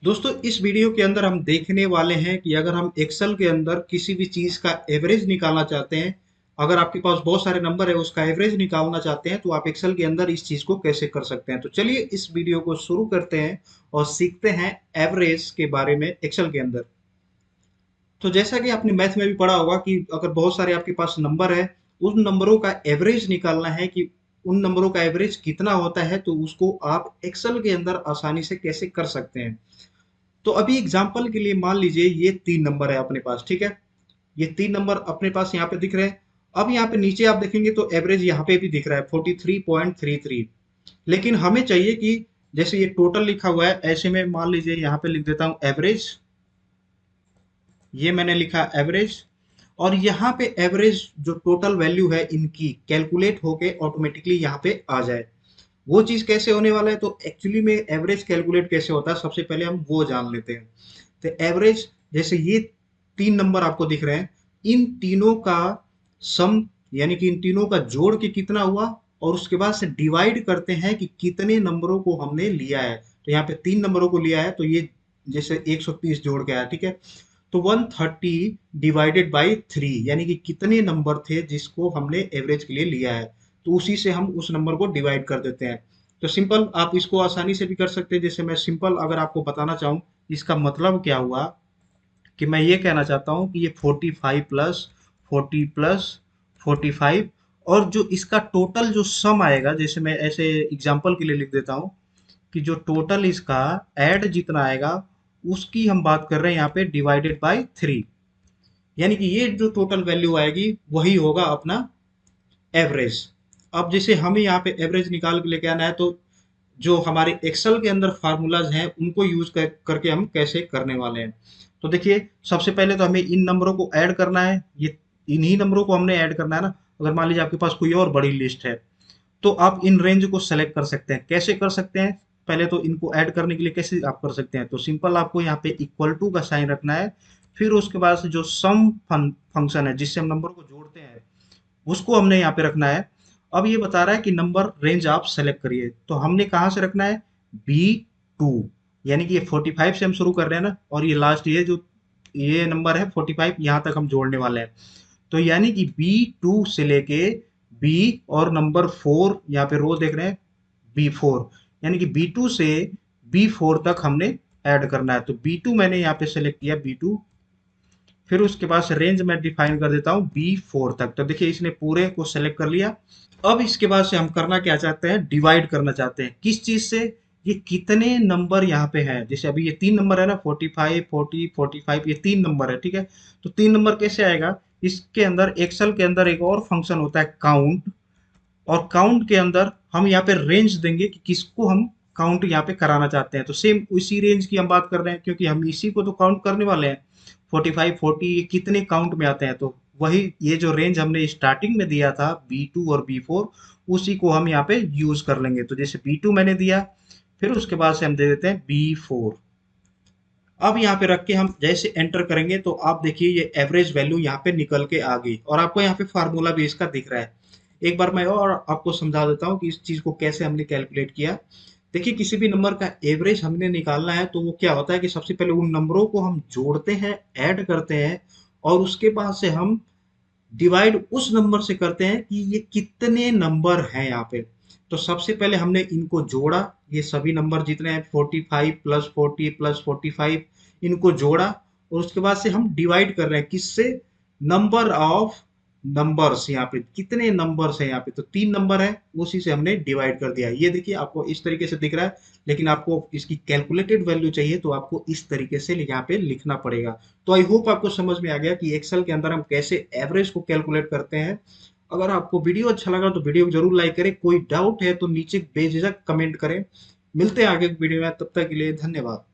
दोस्तों इस वीडियो के अंदर हम देखने वाले हैं कि अगर हम एक्सेल के अंदर किसी भी चीज का एवरेज निकालना चाहते हैं। अगर आपके पास बहुत सारे नंबर है उसका एवरेज निकालना चाहते हैं तो आप एक्सेल के अंदर इस चीज को कैसे कर सकते हैं। तो चलिए इस वीडियो को शुरू करते हैं और सीखते हैं एवरेज के बारे में एक्सेल के अंदर। तो जैसा कि आपने मैथ में भी पढ़ा होगा कि अगर बहुत सारे आपके पास नंबर है, उन नंबरों का एवरेज निकालना है कि उन नंबरों का एवरेज कितना होता है, तो उसको आप एक्सेल के अंदर आसानी से कैसे कर सकते हैं। तो अभी एग्जाम्पल के लिए मान लीजिए ये 3 नंबर है अपने पास, ठीक है? ये 3 नंबर अपने पास यहाँ पे दिख रहे हैं। अब यहाँ पे नीचे आप देखेंगे तो एवरेज यहाँ पे भी दिख रहा है 43.33। लेकिन हमें चाहिए कि जैसे ये टोटल लिखा हुआ है, ऐसे में मान लीजिए यहाँ पे लिख देता हूँ एवरेज। ये मैंने लिखा एवरेज, और यहाँ पे एवरेज जो टोटल वैल्यू है इनकी कैलकुलेट होके ऑटोमेटिकली यहाँ पे आ जाए। वो चीज़ कैसे होने वाला है, तो एक्चुअली में एवरेज कैलकुलेट कैसे होता है सबसे पहले हम वो जान लेते हैं। तो एवरेज, जैसे ये 3 नंबर आपको दिख रहे हैं, इन तीनों का सम, यानी कि इन तीनों का जोड़ के कितना हुआ, और उसके बाद से डिवाइड करते हैं कि कितने नंबरों को हमने लिया है। तो यहाँ पे 3 नंबरों को लिया है तो ये जैसे 130 जोड़ के आया, ठीक है? तो 130 डिवाइडेड बाई 3, यानी कि कितने नंबर थे जिसको हमने एवरेज के लिए लिया है। तो उसी से हम उस नंबर को डिवाइड कर देते हैं। तो सिंपल आप इसको आसानी से भी कर सकते हैं। जैसे मैं सिंपल अगर आपको बताना चाहूँ इसका मतलब क्या हुआ, कि मैं ये कहना चाहता हूँ कि ये 45 प्लस 40 प्लस 45, और जो इसका टोटल जो सम आएगा, जैसे मैं ऐसे एग्जांपल के लिए लिख देता हूँ कि जो टोटल इसका ऐड जितना आएगा उसकी हम बात कर रहे हैं यहाँ पे डिवाइडेड बाय 3। यानी कि ये जो टोटल वैल्यू आएगी वही होगा अपना एवरेज। अब जैसे हमें यहाँ पे एवरेज निकाल के लेके आना है, तो जो हमारे एक्सेल के अंदर फार्मूलाज हैं उनको यूज करके हम कैसे करने वाले हैं। तो देखिए सबसे पहले तो हमें इन नंबरों को ऐड करना है। ये इन्हीं नंबरों को हमने ऐड करना है ना। अगर मान लीजिए आपके पास कोई और बड़ी लिस्ट है तो आप इन रेंज को सेलेक्ट कर सकते हैं। कैसे कर सकते हैं, पहले तो इनको ऐड करने के लिए कैसे आप कर सकते हैं, तो सिंपल आपको यहाँ पे इक्वल टू का साइन रखना है। फिर उसके बाद से जो सम फंक्शन है जिससे हम नंबर को जोड़ते हैं उसको हमने यहाँ पे रखना है। अब ये बता रहा है कि नंबर रेंज आप सेलेक्ट करिए, तो हमने कहाँ से रखना है, B2। यानी कि ये 45 से हम शुरू कर रहे हैं ना, और ये लास्ट ये नंबर है 45, यहाँ तक हम जोड़ने वाले हैं। तो यानी कि B2 से लेके बी और नंबर 4, यहाँ पे रो देख रहे हैं B4, यानी कि B2 से B4 तक हमने ऐड करना है। तो B2 मैंने यहाँ पे सेलेक्ट किया, B2। फिर उसके बाद से रेंज मैं डिफाइन कर देता हूँ B4 तक। तो देखिए इसने पूरे को सेलेक्ट कर लिया। अब इसके बाद से हम करना क्या चाहते हैं, डिवाइड करना चाहते हैं किस चीज से, ये कितने नंबर यहाँ पे हैं। जैसे अभी ये 3 नंबर है ना, 45 40 45, ये 3 नंबर है, ठीक है? तो 3 नंबर कैसे आएगा, इसके अंदर एक्सेल के अंदर एक और फंक्शन होता है काउंट, और काउंट के अंदर हम यहाँ पे रेंज देंगे कि किसको हम काउंट यहाँ पे कराना चाहते हैं। तो सेम उसी रेंज की हम बात कर रहे हैं क्योंकि हम इसी को तो काउंट करने वाले हैं। 45 40 ये कितने काउंट में आते हैं, तो वही ये जो रेंज हमने स्टार्टिंग में दिया था B2 और B4, उसी को हम यहाँ पे यूज कर लेंगे। तो जैसे B2 मैंने दिया, फिर उसके बाद से हम दे देते हैं B4। अब यहाँ पे रख के हम जैसे एंटर करेंगे तो आप देखिए ये एवरेज वैल्यू यहाँ पे निकल के आ गई, और आपको यहाँ पे फार्मूला भी इसका दिख रहा है। एक बार मैं और आपको समझा देता हूँ कि इस चीज को कैसे हमने कैलकुलेट किया। देखिए किसी भी नंबर का एवरेज हमने निकालना है तो वो क्या होता है कि सबसे पहले उन नंबरों को हम जोड़ते हैं, ऐड करते हैं, और उसके बाद से हम डिवाइड उस नंबर से करते हैं कि ये कितने नंबर हैं यहाँ पे। तो सबसे पहले हमने इनको जोड़ा, ये सभी नंबर जितने हैं 45 प्लस 40 प्लस 45, इनको जोड़ा, और उसके बाद से हम डिवाइड कर रहे हैं किससे, नंबर ऑफ नंबर्स। यहाँ पे कितने नंबर्स हैं, यहाँ पे तो 3 नंबर है, उसी से हमने डिवाइड कर दिया। ये देखिए आपको इस तरीके से दिख रहा है। लेकिन आपको इसकी कैलकुलेटेड वैल्यू चाहिए तो आपको इस तरीके से यहाँ पे लिखना पड़ेगा। तो आई होप आपको समझ में आ गया कि एक्सेल के अंदर हम कैसे एवरेज को कैलकुलेट करते हैं। अगर आपको वीडियो अच्छा लगा तो वीडियो को जरूर लाइक करें। कोई डाउट है तो नीचे बेझिझक कमेंट करें। मिलते हैं आगे वीडियो में, तब तक के लिए धन्यवाद।